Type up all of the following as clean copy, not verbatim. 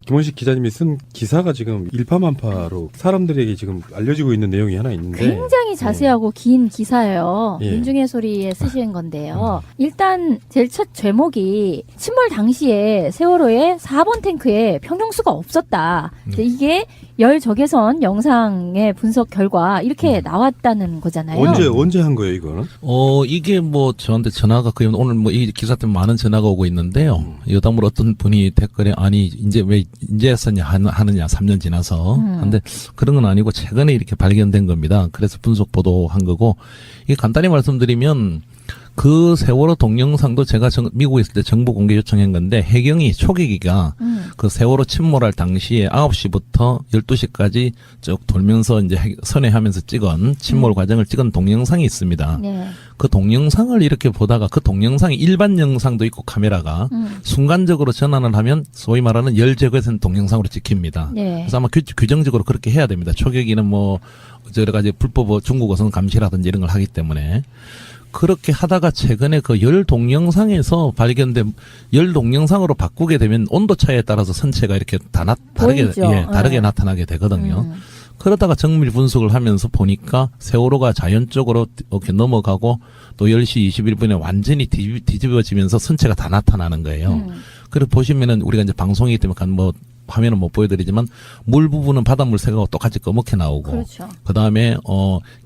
김원식 기자님이 쓴 기사가 지금 일파만파로 사람들에게 지금 알려지고 있는 내용이 하나 있는데 굉장히 자세하고 긴 기사예요. 예. 민중의 소리에 쓰신 건데요. 일단 제일 첫 제목이 침몰 당시에 세월호의 4번 탱크에 평형수가 없었다. 이게 열 적외선 영상의 분석 결과 이렇게 나왔다는 거잖아요. 언제 한 거예요 이거는? 이게 뭐 저한테 전화가 거의 오늘 뭐 이 기사 때문에 많은 전화가 오고 있는데요. 여담으로 어떤 분이 댓글에 아니 이제 왜 인제 썼냐 하느냐 3년 지나서. 근데 그런 건 아니고 최근에 이렇게 발견된 겁니다. 그래서 분석 보도한 거고 이게 간단히 말씀드리면 그 세월호 동영상도 제가 미국에 있을 때 정보 공개 요청한 건데 해경이 초계기가 그 세월호 침몰할 당시에 9시부터 12시까지 쭉 돌면서 이제 선회하면서 찍은 침몰 과정을 찍은 동영상이 있습니다. 네. 그 동영상을 이렇게 보다가 그 동영상이 일반 영상도 있고 카메라가 순간적으로 전환을 하면 소위 말하는 열제거선 동영상으로 찍힙니다. 네. 그래서 아마 규정적으로 그렇게 해야 됩니다. 초계기는 뭐 여러 가지 불법 중국 어선 감시라든지 이런 걸 하기 때문에. 그렇게 하다가 최근에 그 열 동영상에서 발견된 열 동영상으로 바꾸게 되면 온도 차이에 따라서 선체가 이렇게 다르게 네. 나타나게 되거든요. 그러다가 정밀 분석을 하면서 보니까 세월호가 자연적으로 이렇게 넘어가고 또 10시 21분에 완전히 뒤집어지면서 선체가 다 나타나는 거예요. 그래서 보시면은 우리가 이제 방송이기 때문에 뭐 화면은 못 보여드리지만 물 부분은 바닷물 색하고 똑같이 검게 나오고 그렇죠. 그다음에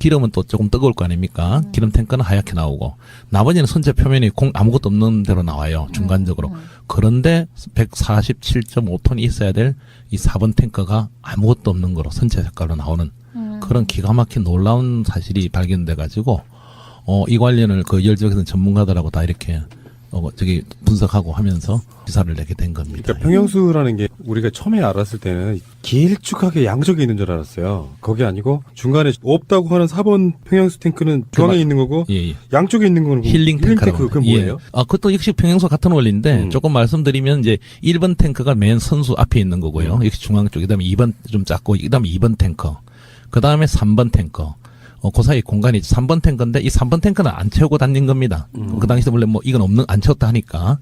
기름은 또 조금 뜨거울 거 아닙니까? 기름 탱크는 하얗게 나오고 나머지는 선체 표면이 아무것도 없는 대로 나와요. 중간적으로. 그런데 147.5톤이 있어야 될 이 4번 탱크가 아무것도 없는 거로 선체 색깔로 나오는 그런 기가 막힌 놀라운 사실이 발견돼 가지고 이 관련을 그 열적에서는 전문가들하고 다 이렇게 분석하고 하면서 기사를 내게 된 겁니다. 그러니까 평형수라는 게 우리가 처음에 알았을 때는 길쭉하게 양쪽에 있는 줄 알았어요. 그게 아니고 중간에 없다고 하는 4번 평형수 탱크는 중앙에 있는 거고 예. 양쪽에 있는 거는 힐링 탱크라고. 그건 뭐예요? 그것도 역시 평형수 같은 원리인데 조금 말씀드리면 이제 1번 탱크가 맨 선수 앞에 있는 거고요. 역시 중앙 쪽. 그다음에 2번 좀 작고 그다음에 2번 탱크. 그다음에 3번 탱크. 그 사이 공간이 3번 탱크인데 이 3번 탱크는 안 채우고 다닌 겁니다. 그 당시에 원래 뭐 이건 안 채웠다 하니까.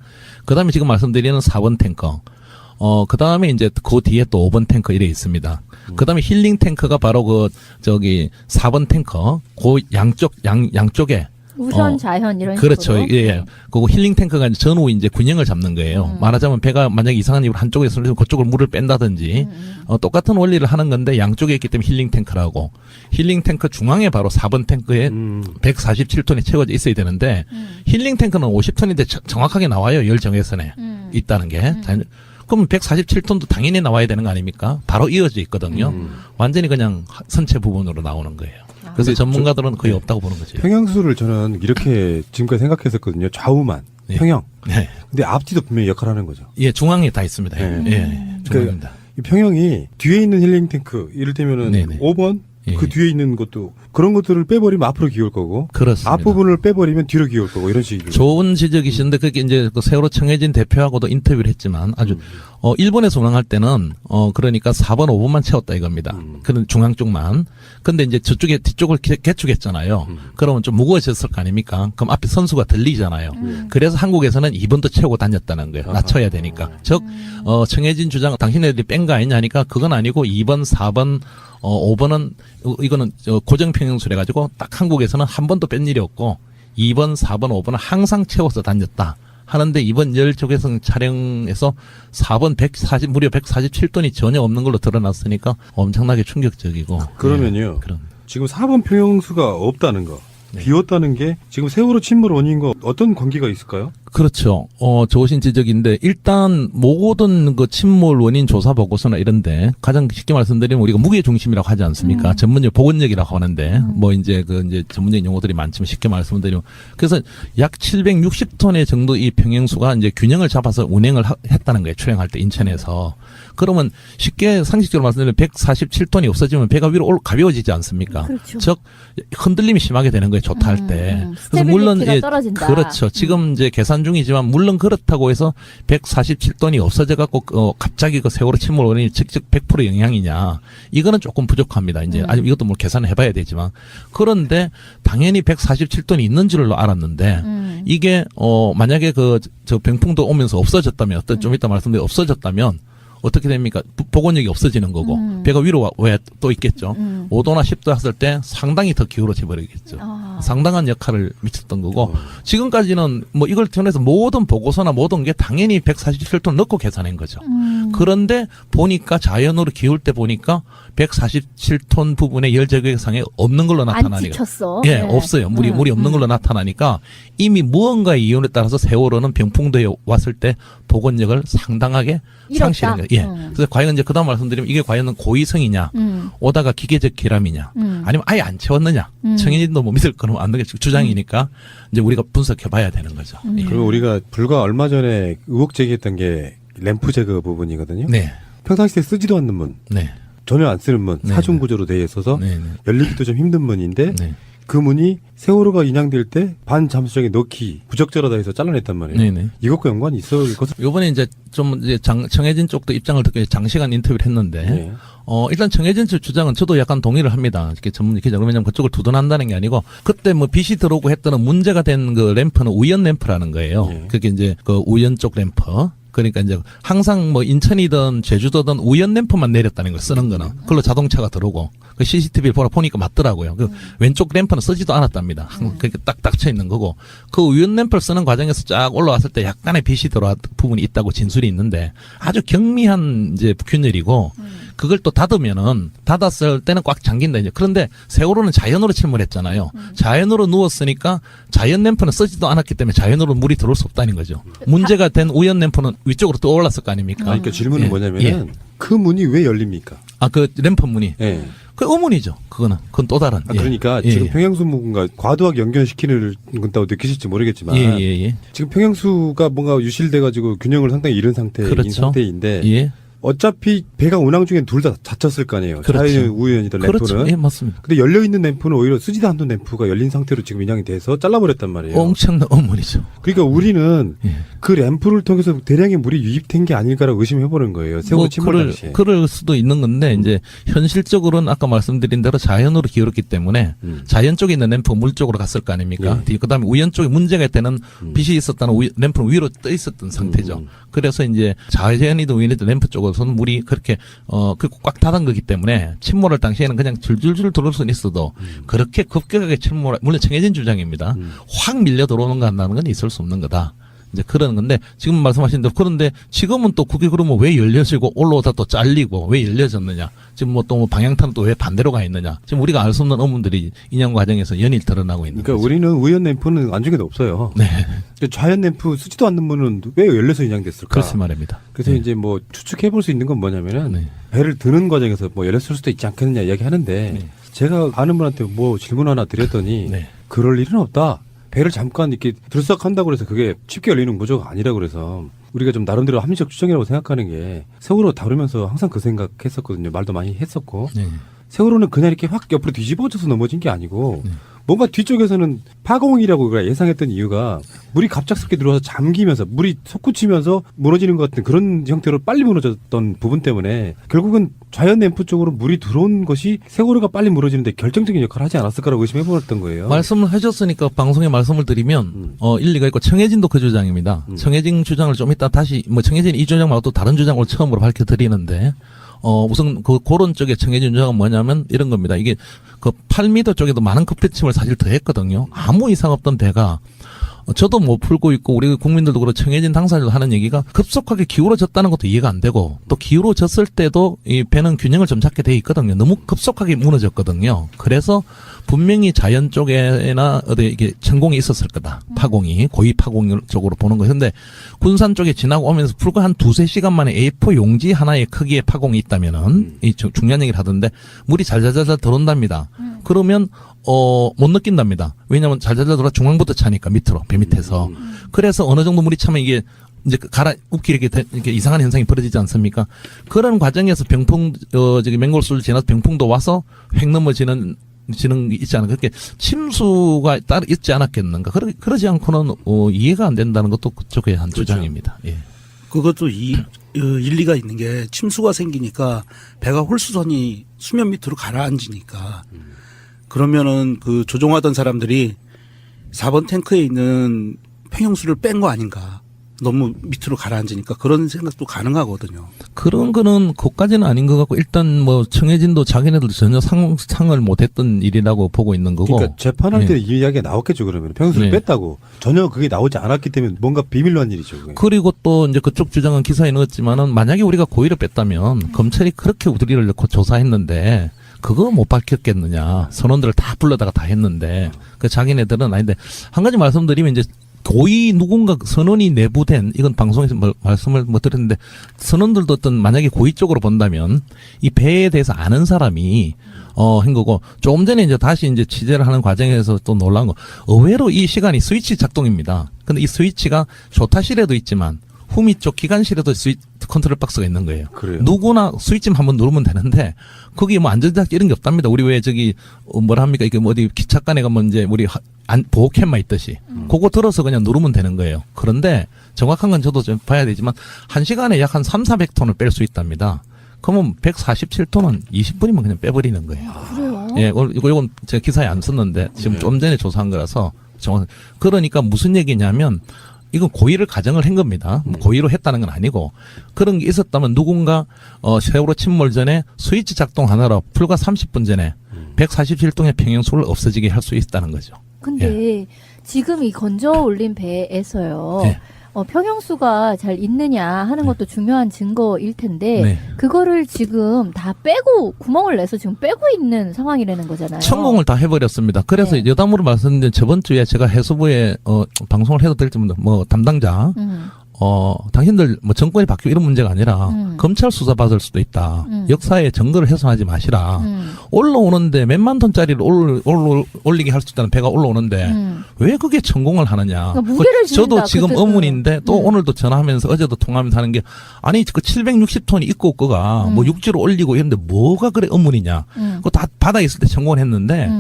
그 다음에 지금 말씀드리는 4번 탱크. 그 다음에 이제 그 뒤에 또 5번 탱크 이래 있습니다. 그 다음에 힐링 탱크가 바로 4번 탱크. 그 양쪽에. 우선 자현 이런 그렇죠. 식으로. 예. 그리고 힐링 탱크가 전후 이제 균형을 잡는 거예요. 말하자면 배가 만약에 이상한 이유로 한쪽에 쏠려서 그쪽을 물을 뺀다든지 똑같은 원리를 하는 건데 양쪽에 있기 때문에 힐링 탱크라고. 힐링 탱크 중앙에 바로 4번 탱크에 147톤이 채워져 있어야 되는데 힐링 탱크는 50톤인데 정확하게 나와요. 열 정외선에 있다는 게. 그럼 147톤도 당연히 나와야 되는 거 아닙니까? 바로 이어져 있거든요. 완전히 그냥 선체 부분으로 나오는 거예요. 그래서 전문가들은 거의 없다고 보는 거죠. 평형수를 저는 이렇게 지금까지 생각했었거든요. 좌우만. 네. 평형. 네. 근데 앞뒤도 분명히 역할을 하는 거죠. 예, 중앙에 다 있습니다. 네. 예, 중앙입니다. 이 평형이 뒤에 있는 힐링 탱크, 이를테면은 네네. 5번 예. 그 뒤에 있는 것도 그런 것들을 빼버리면 앞으로 기울 거고 그렇습니다. 앞부분을 빼버리면 뒤로 기울 거고 이런 식이죠. 좋은 지적이신데 그게 이제 그 세월호 청해진 대표하고도 인터뷰를 했지만 아주 일본에서 운항할 때는 그러니까 4번 5번만 채웠다 이겁니다. 그런 중앙 쪽만. 근데 이제 저쪽에 뒤쪽을 개축했잖아요. 그러면 좀 무거워졌을 거 아닙니까? 그럼 앞에 선수가 들리잖아요. 그래서 한국에서는 2번도 채우고 다녔다는 거예요. 낮춰야 되니까. 즉 청해진 주장 당신네들이 뺀 거 아니냐 하니까 그건 아니고 2번 4번 5번은 이거는 고정 평형수래 가지고 딱 한국에서는 한 번도 뺀 일이 없고 2번, 4번, 5번은 항상 채워서 다녔다. 하는데 이번 열적외선 촬영에서 4번 무려 147톤이 전혀 없는 걸로 드러났으니까 엄청나게 충격적이고. 그러면요. 그런. 지금 4번 평형수가 없다는 거, 비었다는 게 지금 세월호 침몰 원인과 어떤 관계가 있을까요? 그렇죠. 좋으신 지적인데, 일단, 모든 그 침몰 원인 조사 보고서나 이런데, 가장 쉽게 말씀드리면 우리가 무게 중심이라고 하지 않습니까? 전문용 보건력이라고 하는데, 이제 전문적인 용어들이 많지만 쉽게 말씀드리면, 그래서 약 760톤의 정도 이 평형수가 이제 균형을 잡아서 운행을 했다는 거예요. 출행할 때 인천에서. 그러면 쉽게 상식적으로 말씀드리면 147톤이 없어지면 배가 위로 가벼워지지 않습니까? 그렇죠. 즉, 흔들림이 심하게 되는 거예요. 좋다 할 때. 그래서 물론, 떨어진다. 그렇죠. 지금 이제 계산 중이지만 물론 그렇다고 해서 147톤이 없어져 갖고 갑자기 그 세월호 침몰 원인이 직접 100% 영향이냐 이거는 조금 부족합니다. 이제 아직 이것도 뭐 계산을 해봐야 되지만 그런데 당연히 147톤이 있는 줄로 알았는데 이게 만약에 저 병풍도 오면서 없어졌다면 좀 이따 말씀드린 없어졌다면 어떻게 됩니까? 복원력이 없어지는 거고 배가 위로 왜 또 있겠죠. 5도나 10도 했을 때 상당히 더 기울어져 버리겠죠. 상당한 역할을 미쳤던 거고 지금까지는 뭐 이걸 통해서 모든 보고서나 모든 게 당연히 147톤 넣고 계산한 거죠. 그런데 보니까 자연으로 기울 때 보니까 147톤 부분에 열 제거상에 없는 걸로 안 나타나니까. 찍혔어. 예, 네. 없어요. 물이 없는 걸로 나타나니까 이미 무언가의 이론에 따라서 세월호는 병풍도에 왔을 때 복원력을 상당하게 잃었다? 상실한 거예요. 예. 그래서 과연 이제 그다음 말씀드리면 이게 과연 고의성이냐, 오다가 기계적 기람이냐, 아니면 아예 안 채웠느냐. 청해진도 뭐 믿을 거는 안 되겠죠. 주장이니까 이제 우리가 분석해봐야 되는 거죠. 예. 그리고 우리가 불과 얼마 전에 의혹 제기했던 게 램프 제거 부분이거든요. 네, 평상시에 쓰지도 않는 문, 네, 전혀 안 쓰는 문, 네. 사중 구조로 되어 있어서 네, 네. 열리기도 좀 힘든 문인데 네. 그 문이 세월호가 인양될 때 반잠수정에 넣기 부적절하다 해서 잘라냈단 말이에요. 네네. 이것과 연관이 있을 것을. 요번에 이제 좀 이제 청해진 쪽도 입장을 듣고 장시간 인터뷰를 했는데, 네. 일단 청해진 측 주장은 저도 약간 동의를 합니다. 이렇게 전문 기자로. 왜냐면 그쪽을 두둔한다는 게 아니고, 그때 뭐 빛이 들어오고 했던 문제가 된 그 램프는 우연 램프라는 거예요. 네. 그게 이제 그 우연 쪽 램프. 그러니까 이제 항상 뭐 인천이든 제주도든 우연 램프만 내렸다는 걸 쓰는 거는 그걸로 자동차가 들어오고 그 CCTV를 보니까 맞더라고요. 그 왼쪽 램프는 쓰지도 않았답니다. 그렇게 딱 닫혀 있는 거고 그 우연 램프를 쓰는 과정에서 쫙 올라왔을 때 약간의 빛이 들어왔 부분이 있다고 진술이 있는데 아주 경미한 이제 균열이고 그걸 또 닫으면은 닫았을 때는 꽉 잠긴다 이제. 그런데 세월호는 자연으로 침몰했잖아요. 자연으로 누웠으니까 자연 램프는 쓰지도 않았기 때문에 자연으로 물이 들어올 수 없다는 거죠. 문제가 된 우연 램프는 위쪽으로 또 올랐을 거 아닙니까? 그러니까 질문은 예. 뭐냐면은 그 문이 왜 열립니까? 아, 그 램프 문이. 예. 그 의문이죠. 그건 또 다른. 아, 그러니까 예. 지금 평형수문과 과도하게 연결시키는 건다고 느끼실지 모르겠지만 예. 지금 평형수가 뭔가 유실돼가지고 균형을 상당히 잃은 상태인 그렇죠. 상태인데 예. 어차피 배가 운항 중에 둘 다 닫혔을 거 아니에요. 그렇죠. 자연 우연이든 그렇죠. 램프는. 예, 맞습니다. 근데 열려있는 램프는 오히려 쓰지도 않던 램프가 열린 상태로 지금 인양이 돼서 잘라버렸단 말이에요. 엄청난 의문이죠. 그러니까 우리는 예. 그 램프를 통해서 대량의 물이 유입된 게 아닐까라고 의심해보는 거예요. 세월호 침몰 당시에. 그럴 수도 있는 건데, 이제, 현실적으로는 아까 말씀드린 대로 자연으로 기울었기 때문에, 자연 쪽에 있는 램프 물 쪽으로 갔을 거 아닙니까? 예. 그 다음에 우연 쪽에 문제가 있다는 빛이 있었다는 램프는 위로 떠 있었던 상태죠. 그래서 이제, 자연이든 우연이든 램프 쪽으로서는 물이 그렇게, 꽉 닫은 거기 때문에, 침몰할 당시에는 그냥 줄줄줄 들어올 수는 있어도, 그렇게 급격하게 물론 청해진 주장입니다. 확 밀려 들어오는 거 한다는 건 있을 수 없는 거다. 이제 그런 건데 지금 말씀하신 대로 그런데 지금은 또 그게 그러면 왜 열려지고 올라오다 또 잘리고 왜 열려졌느냐 지금 뭐 또 방향타는 또 왜 반대로 가 있느냐 지금 우리가 알 수 없는 의문들이 인양 과정에서 연일 드러나고 있는 그러니까 거죠. 우리는 우연 램프는 안중에도 없어요. 네, 좌연 램프 쓰지도 않는 문은 왜 열려서 인양됐을까? 그렇지 말입니다. 그래서 네. 이제 뭐 추측해볼 수 있는 건 뭐냐면은 네. 배를 드는 과정에서 뭐 열렸을 수도 있지 않겠느냐 이야기하는데 네. 제가 아는 분한테 뭐 질문 하나 드렸더니 네. 그럴 일은 없다. 배를 잠깐 이렇게 들썩한다고 해서 그게 쉽게 열리는 구조가 아니라고 그래서 우리가 좀 나름대로 합리적 추정이라고 생각하는 게 세월호 다루면서 항상 그 생각했었거든요. 말도 많이 했었고 네. 세월호는 그냥 이렇게 확 옆으로 뒤집어져서 넘어진 게 아니고 네. 뭔가 뒤쪽에서는 파공이라고 우리가 예상했던 이유가 물이 갑작스럽게 들어와서 잠기면서 물이 솟구치면서 무너지는 것 같은 그런 형태로 빨리 무너졌던 부분 때문에 결국은 좌연 램프 쪽으로 물이 들어온 것이 세월호가 빨리 무너지는데 결정적인 역할을 하지 않았을까라고 의심해보았던 거예요. 말씀을 해줬으니까 방송에 말씀을 드리면 일리가 있고 청해진도 그 주장입니다. 청해진 주장을 좀 이따 다시 뭐 청해진 이 주장 말고 또 다른 주장을 처음으로 밝혀드리는데 우선 그런 쪽에 청해진 주장은 뭐냐면 이런 겁니다. 이게 그 8m 쪽에도 많은 급배침을 사실 더했거든요. 아무 이상 없던 배가 저도 못 풀고 있고 우리 국민들도 그렇고 청해진 당사자도 하는 얘기가 급속하게 기울어졌다는 것도 이해가 안 되고 또 기울어졌을 때도 이 배는 균형을 좀 잡게 돼 있거든요. 너무 급속하게 무너졌거든요. 그래서 분명히 자연 쪽에나 어디 이게 천공이 있었을 거다. 파공이 고위 파공 쪽으로 보는 거. 근데 군산 쪽에 지나고 오면서 불과 한 2-3시간 만에 A4 용지 하나의 크기의 파공이 있다면은 이 중요한 얘기를 하던데 물이 잘잘잘 들어온답니다. 그러면 못 느낀답니다. 왜냐하면 잘잘잘 들어 중앙부터 차니까 밑으로 배 밑에서. 그래서 어느 정도 물이 차면 이게 이제 웃기 이렇게 이상한 현상이 벌어지지 않습니까? 그런 과정에서 저기 맹골수를 지나서 병풍도 와서 획 넘어지는 게 있지 않을까. 그렇게 침수가 따로 있지 않았겠는가. 그러지 않고는 이해가 안 된다는 것도 그쪽의 한 그렇죠. 주장입니다. 예. 그것도 일리가 있는 게 침수가 생기니까 배가 홀수선이 수면 밑으로 가라앉으니까 그러면은 그 조종하던 사람들이 4번 탱크에 있는 평형수를 뺀 거 아닌가 너무 밑으로 가라앉으니까 그런 생각도 가능하거든요. 그런 거는 그까지는 아닌 것 같고 일단 뭐 청해진도 자기네들도 전혀 상을 못했던 일이라고 보고 있는 거고. 그러니까 재판할 때 이 이야기가 나왔겠죠. 그러면 평수를 네. 뺐다고 전혀 그게 나오지 않았기 때문에 뭔가 비밀로 한 일이죠. 그게. 그리고 또 이제 그쪽 주장은 기사에 넣었지만은 만약에 우리가 고의를 뺐다면 검찰이 그렇게 우리를 넣고 조사했는데 그거 못 밝혔겠느냐. 선원들을 다 불러다가 다 했는데 그 자기네들은 아닌데 한 가지 말씀드리면 이제 고의 누군가 선원이 내부된 이건 방송에서 말씀을 못 드렸는데 선원들도 어떤 만약에 고의 쪽으로 본다면 이 배에 대해서 아는 사람이 한 거고 조금 전에 이제 다시 이제 취재를 하는 과정에서 또 놀란 거 의외로 이 시간이 스위치 작동입니다. 근데 이 스위치가 조타실에도 있지만 후미 쪽 기관실에도 컨트롤 박스가 있는 거예요. 그래요? 누구나 스위치만 한번 누르면 되는데 거기 뭐 안전장치 이런 게 없답니다. 우리 왜 저기 뭐라 합니까? 이게 뭐 어디 기차간에 가면 이제 우리 보호캠만 있듯이 그거 들어서 그냥 누르면 되는 거예요. 그런데 정확한 건 저도 좀 봐야 되지만 1시간에 약 한 300~400톤을 뺄 수 있답니다. 그러면 147톤은 20분이면 그냥 빼버리는 거예요. 그래요? 예, 이건 제가 기사에 안 썼는데 지금 네. 좀 전에 조사한 거라서 그러니까 무슨 얘기냐면 이건 고의를 가정을 한 겁니다. 뭐 고의로 했다는 건 아니고 그런 게 있었다면 누군가 세월호 침몰 전에 스위치 작동하느라 불과 30분 전에 147동의 평형수를 없어지게 할 수 있다는 거죠. 근데 지금 이 건져 올린 배에서요. 예. 평형수가 잘 있느냐 하는 것도 중요한 증거일 텐데 네. 그거를 지금 다 빼고 구멍을 내서 지금 빼고 있는 상황이라는 거잖아요. 천공을 다 해버렸습니다. 그래서 네. 여담으로 말씀드린 저번 주에 제가 해수부에 방송을 해도 될지 모르는데 뭐 담당자 당신들 뭐 정권이 바뀌고 이런 문제가 아니라 검찰 수사 받을 수도 있다. 역사의 증거를 훼손하지 마시라. 올라오는데 몇만 톤짜리를 올리게 할 수 있다는 배가 올라오는데 왜 그게 천공을 하느냐. 그러니까 무게를 저도 줄인다, 지금 그때는. 의문인데 또 오늘도 전화하면서 어제도 통화하면서 하는 게 아니 그 760톤이 있고 없고가 뭐 육지로 올리고 이런데 뭐가 그래 의문이냐. 그거 다 바다에 있을 때 천공을 했는데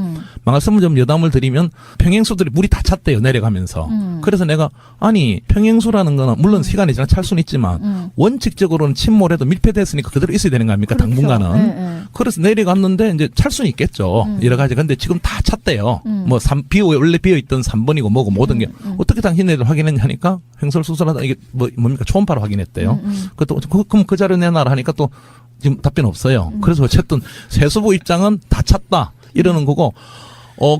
말씀을 좀 여담을 드리면 평행수들이 물이 다 찼대요 내려가면서. 그래서 내가 아니 평행수라는 거는 물론 시간이 지나 찰 수는 있지만 원칙적으로는 침몰해도 밀폐됐으니까 그대로 있어야 되는 거 아닙니까? 그렇죠. 당분간은. 네, 네. 그래서 내려갔는데 이제 찰 수는 있겠죠. 여러 가지. 근데 지금 다 찼대요. 뭐 원래 비어있던 3번이고 뭐고 모든 게 어떻게 당신네들 확인했냐니까 횡설수설하다 이게 뭡니까 초음파로 확인했대요. 그럼 그 자료 내놔라 하니까 또 지금 답변 없어요. 그래서 어쨌든 세수부 입장은 다 찼다 이러는 거고.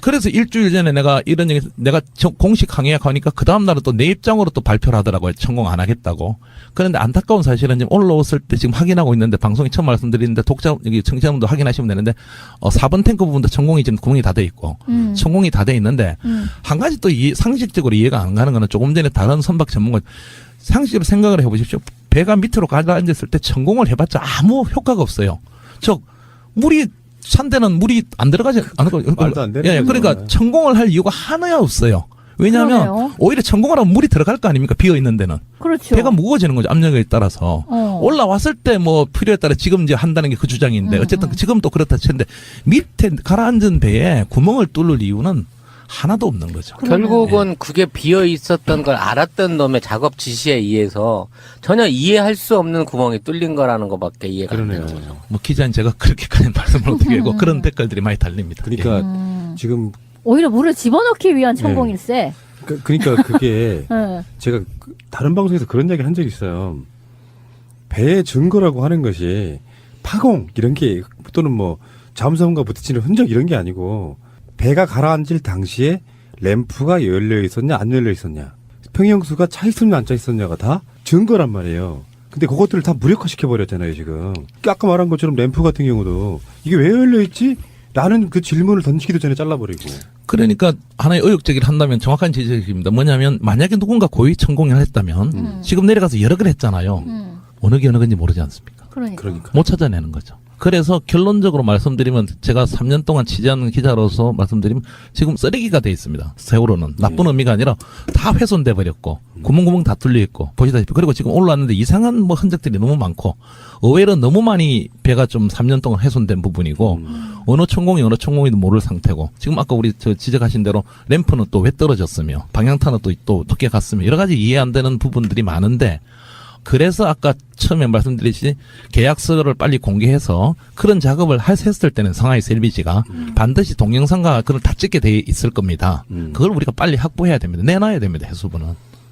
그래서 일주일 전에 내가 이런 얘기, 내가 공식 항의에 가니까 그 다음날은 또 내 입장으로 또 발표를 하더라고요. 천공 안 하겠다고. 그런데 안타까운 사실은 지금 올라왔을 때 지금 확인하고 있는데 방송에 처음 말씀드리는데 여기 청취자분도 확인하시면 되는데 4번 탱크 부분도 천공이 지금 구멍이 다 돼 있고 천공이 다 돼 있는데 한 가지 또 상식적으로 이해가 안 가는 거는 조금 전에 다른 선박 전문가 상식적으로 생각을 해보십시오. 배가 밑으로 가라앉았을 때 천공을 해봤자 아무 효과가 없어요. 물이 산대는 물이 안 들어가지 않고 말도 안 되는 예, 그러니까 거예요. 천공을 할 이유가 하나야 없어요. 왜냐하면 그러네요. 오히려 천공을 하면 물이 들어갈 거 아닙니까? 비어 있는 데는 그렇죠. 배가 무거워지는 거죠. 압력에 따라서 올라왔을 때 뭐 필요에 따라 지금 이제 한다는 게 그 주장인데 어쨌든 지금 또 그렇다 치는데 밑에 가라앉은 배에 구멍을 뚫을 이유는 하나도 없는 거죠. 결국은 그게 비어 있었던 걸 알았던 놈의 작업 지시에 의해서 전혀 이해할 수 없는 구멍이 뚫린 거라는 것밖에 이해가 안 되는 거죠. 그러네요. 뭐 기자인 제가 그렇게까지 말씀을 어떻게 하고 그런 댓글들이 많이 달립니다. 그러니까 지금 오히려 물을 집어넣기 위한 천공일세. 그러니까 그게 네. 제가 다른 방송에서 그런 얘기를 한 적이 있어요. 배의 증거라고 하는 것이 파공 이런 게 또는 뭐 잠수함과 부딪히는 흔적 이런 게 아니고 배가 가라앉을 당시에 램프가 열려 있었냐 안 열려 있었냐 평형수가 차 있었냐 안 차 있었냐가 다 증거란 말이에요. 근데 그것들을 다 무력화시켜 버렸잖아요 지금. 아까 말한 것처럼 램프 같은 경우도 이게 왜 열려 있지? 라는 그 질문을 던지기도 전에 잘라버리고. 그러니까 하나의 의혹제기를 한다면 정확한 지적입니다. 뭐냐면 만약에 누군가 고의 천공을 했다면 지금 내려가서 여러 걸 했잖아요. 어느 게 어느 건지 모르지 않습니까? 그러니까. 못 찾아내는 거죠. 그래서 결론적으로 말씀드리면 제가 3년 동안 취재하는 기자로서 말씀드리면 지금 쓰레기가 돼 있습니다. 세월호는 나쁜 의미가 아니라 다 훼손돼 버렸고 구멍구멍 다 뚫려 있고 보시다시피 그리고 지금 올라왔는데 이상한 뭐 흔적들이 너무 많고 의외로 너무 많이 배가 좀 3년 동안 훼손된 부분이고 어느 천공이도 모를 상태고 지금 아까 우리 지적하신 대로 램프는 또 왜 떨어졌으며 방향타는 또 어떻게 갔으며 여러 가지 이해 안 되는 부분들이 많은데 그래서 아까 처음에 말씀드렸듯이 계약서를 빨리 공개해서 그런 작업을 했을 때는 상하이 LBG가 반드시 동영상과 그걸 다 찍게 돼 있을 겁니다. 그걸 우리가 빨리 확보해야 됩니다. 내놔야 됩니다. 해수부는.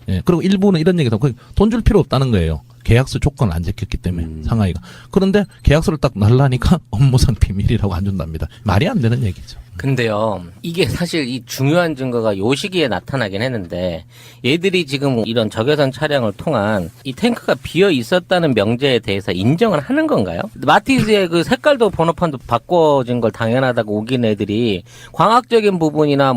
예. 그리고 일부는 이런 얘기도 돈 줄 필요 없다는 거예요. 계약서 조건을 안 지켰기 때문에 상하이가. 그런데 계약서를 딱 날라니까 업무상 비밀이라고 안 준답니다. 말이 안 되는 얘기죠. 근데요, 이게 사실 이 중요한 증거가 요 시기에 나타나긴 했는데, 얘들이 지금 이런 적외선 촬영을 통한 이 탱크가 비어 있었다는 명제에 대해서 인정을 하는 건가요? 마티즈의 그 색깔도 번호판도 바꿔진 걸 당연하다고 우긴 애들이 과학적인 부분이나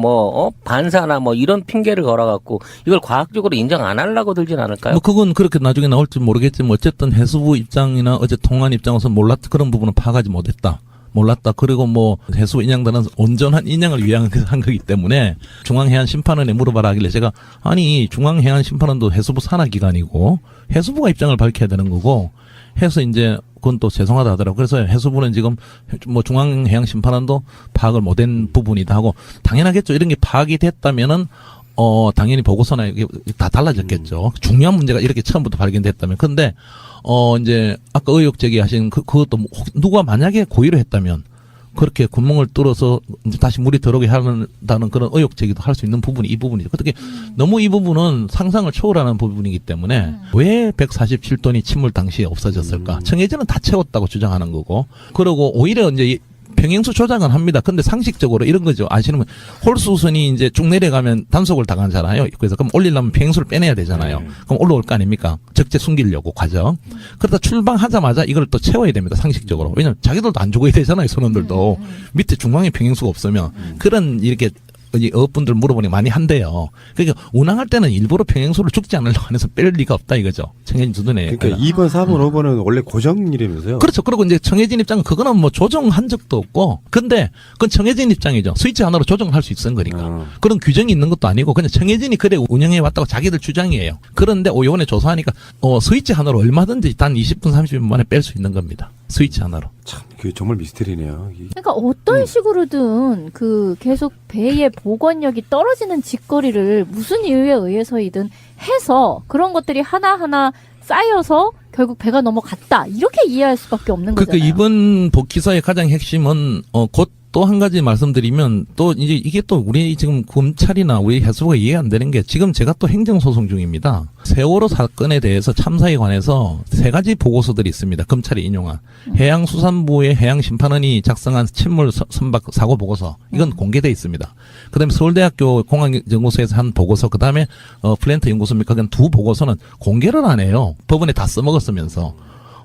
반사나 이런 핑계를 걸어갖고 이걸 과학적으로 인정 안 하려고 들진 않을까요? 뭐 그건 그렇게 나중에 나올지 모르겠지만 어쨌든 해수부 입장이나 어제 통한 입장에서 몰랐다 그런 부분은 파악하지 못했다. 몰랐다. 그리고 해수 인양단은 온전한 인양을 위한 한 거기 때문에 중앙해안심판원에 물어봐라 하길래 제가 아니 중앙해안심판원도 해수부 산하기관이고 해수부가 입장을 밝혀야 되는 거고 해서 이제 그건 또 죄송하다 하더라고요. 그래서 해수부는 지금 중앙해양심판원도 파악을 못한 부분이다 하고 당연하겠죠. 이런 게 파악이 됐다면은 당연히 보고서나 이게 다 달라졌겠죠. 중요한 문제가 이렇게 처음부터 발견됐다면. 근데, 이제, 아까 의혹 제기하신 그것도 누가 만약에 고의로 했다면, 그렇게 구멍을 뚫어서 이제 다시 물이 들어오게 한다는 그런 의혹 제기도 할 수 있는 부분이 이 부분이죠. 어떻게 너무 이 부분은 상상을 초월하는 부분이기 때문에 왜 147톤이 침몰 당시에 없어졌을까? 청해진은 다 채웠다고 주장하는 거고, 그리고 오히려 이제 평행수 조작은 합니다. 근데 상식적으로 이런 거죠. 아시는 분, 홀수선이 이제 쭉 내려가면 단속을 당하잖아요. 그래서 그럼 올리려면 평행수를 빼내야 되잖아요. 그럼 올라올 거 아닙니까? 적재 숨기려고 과정. 그러다 출방하자마자 이걸 또 채워야 됩니다. 상식적으로. 왜냐면 자기들도 안 죽어야 되잖아요. 선원들도. 밑에 중앙에 평행수가 없으면. 그런 이렇게 어업분들 물어보니 많이 한대요. 그러니까 운항할 때는 일부러 평행수를 죽지 않으려고 해서 뺄 리가 없다 이거죠. 청해진 두둔에. 그러니까 2번, 4번, 5번은 원래 고정이라면서요. 그렇죠. 그리고 이제 청해진 입장은 그거는 조정한 적도 없고, 근데 그건 청해진 입장이죠. 스위치 하나로 조정할 수 있는 거니까. 그런 규정이 있는 것도 아니고 그냥 청해진이 그래 운영해 왔다고 자기들 주장이에요. 그런데 이번에 조사하니까 스위치 하나로 얼마든지 단 20분, 30분 만에 뺄 수 있는 겁니다. 스위치 하나로. 참, 그게 정말 미스터리네요. 그러니까 어떤 식으로든 계속 배의 복원력이 떨어지는 짓거리를 무슨 이유에 의해서이든 해서 그런 것들이 하나하나 쌓여서 결국 배가 넘어갔다. 이렇게 이해할 수밖에 없는 거잖아요. 그러니까 이번 복기사의 가장 핵심은 곧 또 한 가지 말씀드리면 또 이제 이게 또 우리 지금 검찰이나 우리 해수부가 이해 안 되는 게 지금 제가 또 행정소송 중입니다. 세월호 사건에 대해서 참사에 관해서 3가지 보고서들이 있습니다. 검찰이 인용한. 해양수산부의 해양심판원이 작성한 침몰 선박 사고 보고서. 이건 공개돼 있습니다. 그다음에 서울대학교 공항연구소에서 한 보고서, 그다음에 플랜트 연구소입니까? 그건 2 보고서는 공개를 안 해요. 법원에 다 써먹었으면서.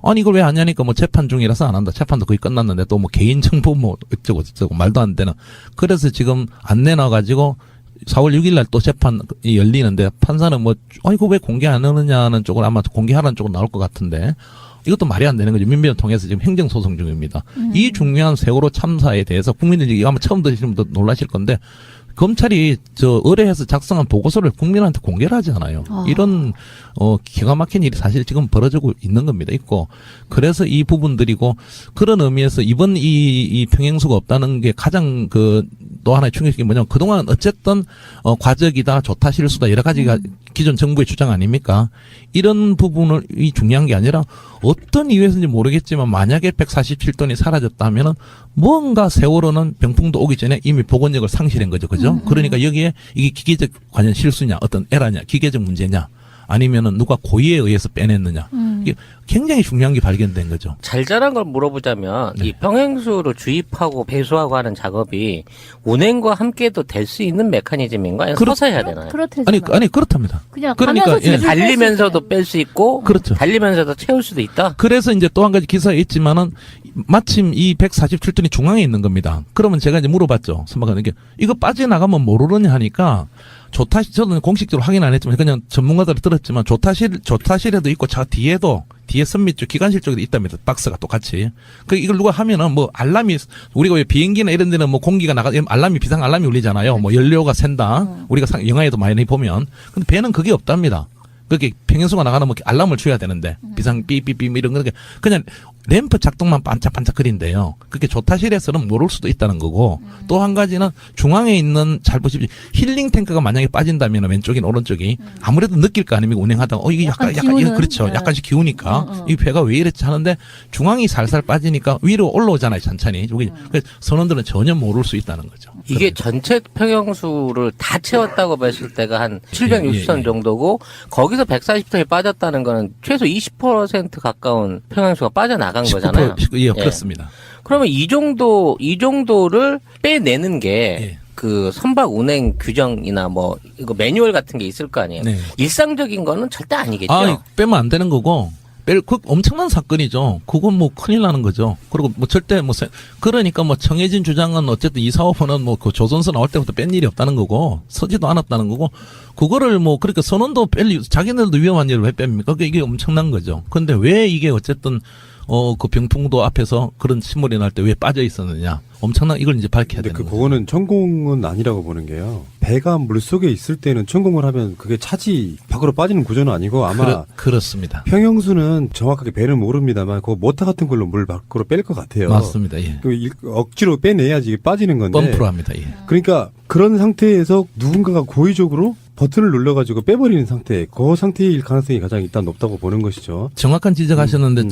아니 이걸 왜 안 하니까 재판 중이라서 안 한다. 재판도 거의 끝났는데 또 개인정보 어쩌고 저쩌고 말도 안 되는. 그래서 지금 안 내놔가지고 4월 6일 날 또 재판이 열리는데 판사는 이거 왜 공개 안 하느냐는 쪽으로 아마 공개하라는 쪽으로 나올 것 같은데 이것도 말이 안 되는 거죠. 민변을 통해서 지금 행정소송 중입니다. 이 중요한 세월호 참사에 대해서 국민들이 아마 처음 들으시는 분도 놀라실 건데 검찰이 의뢰해서 작성한 보고서를 국민한테 공개를 하지 않아요. 이런 기가 막힌 일이 사실 지금 벌어지고 있는 겁니다. 있고 그래서 이 부분들이고 그런 의미에서 이번 이 평행수가 없다는 게 가장 또 하나의 충격이 뭐냐면 그동안 어쨌든 과적이다, 조타 실수다 여러 가지가 기존 정부의 주장 아닙니까? 이런 부분을 중요한 게 아니라 어떤 이유에서인지 모르겠지만 만약에 147톤이 사라졌다면은 뭔가 세월호는 병풍도 오기 전에 이미 복원력을 상실한 거죠. 그죠? 그러니까 여기에 이게 기계적 관련 실수냐, 어떤 에러냐, 기계적 문제냐, 아니면은 누가 고의에 의해서 빼냈느냐. 이게 굉장히 중요한 게 발견된 거죠. 잘잘한 걸 물어보자면 이 평행수를 주입하고 배수하고 하는 작업이 운행과 함께도 될 수 있는 메커니즘인가? 아니면 서서 해야 되나요? 그렇대잖아요. 아니 그렇답니다. 그냥 그러니까, 가면서 예. 줄줄 달리면서도 뺄 수 있고, 그렇죠. 달리면서도 채울 수도 있다. 그래서 이제 또 한 가지 기사에 있지만은 마침 이 147톤이 중앙에 있는 겁니다. 그러면 제가 이제 물어봤죠. 선박관에게 이거 빠져나가면 모르느냐 하니까 조타실, 저는 공식적으로 확인 안 했지만 그냥 전문가들 들었지만 조타실에도 있고 저 뒤에도 뒤에 선밑 쪽 기관실 쪽에도 있답니다. 박스가 똑같이. 이걸 누가 하면은 알람이 우리가 왜 비행기나 이런 데는 공기가 나가 알람이 비상 알람이 울리잖아요. 연료가 샌다. 우리가 영화에도 많이 보면. 근데 배는 그게 없답니다. 그게 평행수가 나가면 알람을 줘야 되는데 비상 삐삐삐 이런 거 그냥 램프 작동만 반짝반짝거린대요. 그게 조타실에서는 모를 수도 있다는 거고 또 한 가지는 중앙에 있는 잘 보십시오. 힐링 탱크가 만약에 빠진다면 왼쪽이나 오른쪽이 아무래도 느낄 거 아닙니까? 운행하다가 이게 약간 기우는? 그렇죠. 네. 약간씩 기우니까 이 배가 왜 이랬지 하는데 중앙이 살살 빠지니까 위로 올라오잖아요. 천천히. 그래서 선원들은 전혀 모를 수 있다는 거죠. 이게 전체 평형수를 다 채웠다고 봤을 때가 한 760톤 예. 정도고 거기서 140톤이 빠졌다는 거는 최소 20% 가까운 평형수가 빠져나간 거잖아요. 예, 그렇습니다. 그러면 이 정도를 빼내는 게 그 선박 운행 규정이나 뭐 이거 매뉴얼 같은 게 있을 거 아니에요. 네. 일상적인 거는 절대 아니겠죠. 빼면 안 되는 거고. 그 엄청난 사건이죠. 그건 뭐 큰일 나는 거죠. 그리고 뭐 절대 그러니까 뭐 정해진 주장은 어쨌든 이 사업은 뭐 그 조선소 나올 때부터 뺀 일이 없다는 거고 서지도 않았다는 거고 그거를 뭐 그러니까 선원도 자기네들도 위험한 일을 왜 뺍니까? 그러니까 이게 엄청난 거죠. 근데 왜 이게 어쨌든 그 병풍도 앞에서 그런 침몰이 날 때 왜 빠져 있었느냐. 엄청난 이걸 이제 밝혀야 근데 되는 거죠. 그거는 천공은 아니라고 보는 게요. 배가 물속에 있을 때는 천공을 하면 그게 차지 밖으로 빠지는 구조는 아니고 아마 그렇습니다. 평형수는 정확하게 배는 모릅니다만 그 모터 같은 걸로 물 밖으로 뺄 것 같아요. 맞습니다. 예. 억지로 빼내야지 빠지는 건데. 펌프로 합니다. 예. 그러니까 그런 상태에서 누군가가 고의적으로 버튼을 눌러가지고 빼버리는 상태, 그 상태일 가능성이 가장 일단 높다고 보는 것이죠. 정확한 지적하셨는데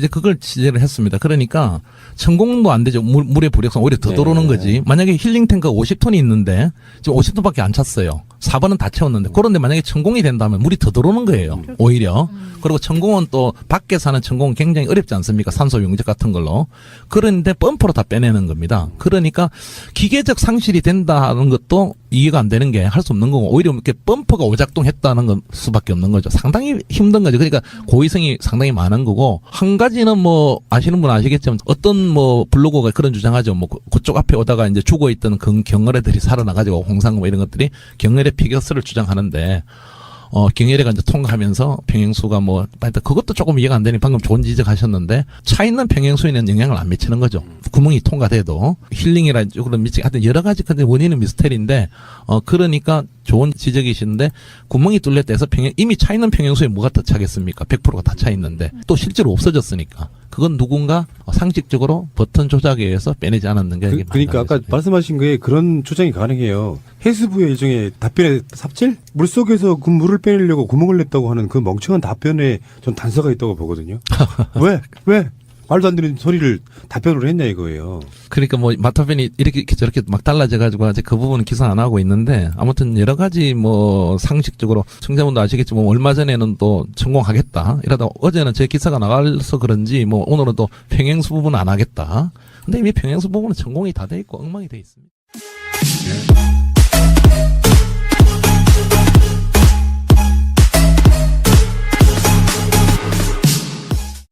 그걸 취재를 했습니다. 그러니까 천공도 안 되죠. 물의 부력성 오히려 더 들어오는 거지. 만약에 힐링 탱크가 50톤이 있는데 지금 50톤밖에 안 찼어요. 4번은 다 채웠는데 그런데 만약에 천공이 된다면 물이 더 들어오는 거예요. 오히려. 그리고 천공은 또 밖에서 하는 천공은 굉장히 어렵지 않습니까? 산소 용접 같은 걸로. 그런데 펌프로 다 빼내는 겁니다. 그러니까 기계적 상실이 된다는 것도 이해가 안 되는 게 할 수 없는 거고 오히려 이렇게 펌프가 오작동했다는 것 수밖에 없는 거죠. 상당히 힘든 거죠. 그러니까 고의성이 상당히 많은 거고 한 가지는 뭐 아시는 분 아시겠지만 어떤 뭐 블로거가 그런 주장하죠. 뭐 그쪽 앞에 오다가 이제 죽어 있던 경어래들이 살아나가지고 홍상 뭐 이런 것들이 경어래 피겨스를 주장하는데 경혜래가 이제 통과하면서 평행수가 뭐, 그것도 조금 이해가 안 되니 방금 좋은 지적하셨는데, 차 있는 평행수에는 영향을 안 미치는 거죠. 구멍이 통과돼도. 힐링이라 쪽으로 미치게. 하여튼 여러 가지 근데 원인은 미스테리인데, 그러니까 좋은 지적이시는데, 구멍이 뚫렸대서 이미 차 있는 평행수에 뭐가 더 차겠습니까? 100%가 다 차 있는데, 또 실제로 없어졌으니까. 그건 누군가 상식적으로 버튼 조작에 의해서 빼내지 않았는 게. 그러니까 아까 말씀하신 거에 그런 조장이 가능해요. 해수부의 일종의 답변의 삽질? 물속에서 그 물을 빼내려고 구멍을 냈다고 하는 그 멍청한 답변에 전 단서가 있다고 보거든요. 왜? 말도 안 되는 소리를 답변으로 했냐 이거예요. 그러니까 뭐 마타변이 이렇게 저렇게 막 달라져가지고 아직 그 부분은 기사 안 하고 있는데 아무튼 여러 가지 뭐 상식적으로 청자분도 아시겠지만 얼마 전에는 또 성공하겠다 이러다 어제는 제 기사가 나가서 그런지 뭐 오늘은 또 평행수 부분은 안 하겠다. 근데 이미 평행수 부분은 전공이 다 돼 있고 엉망이 돼 있습니다.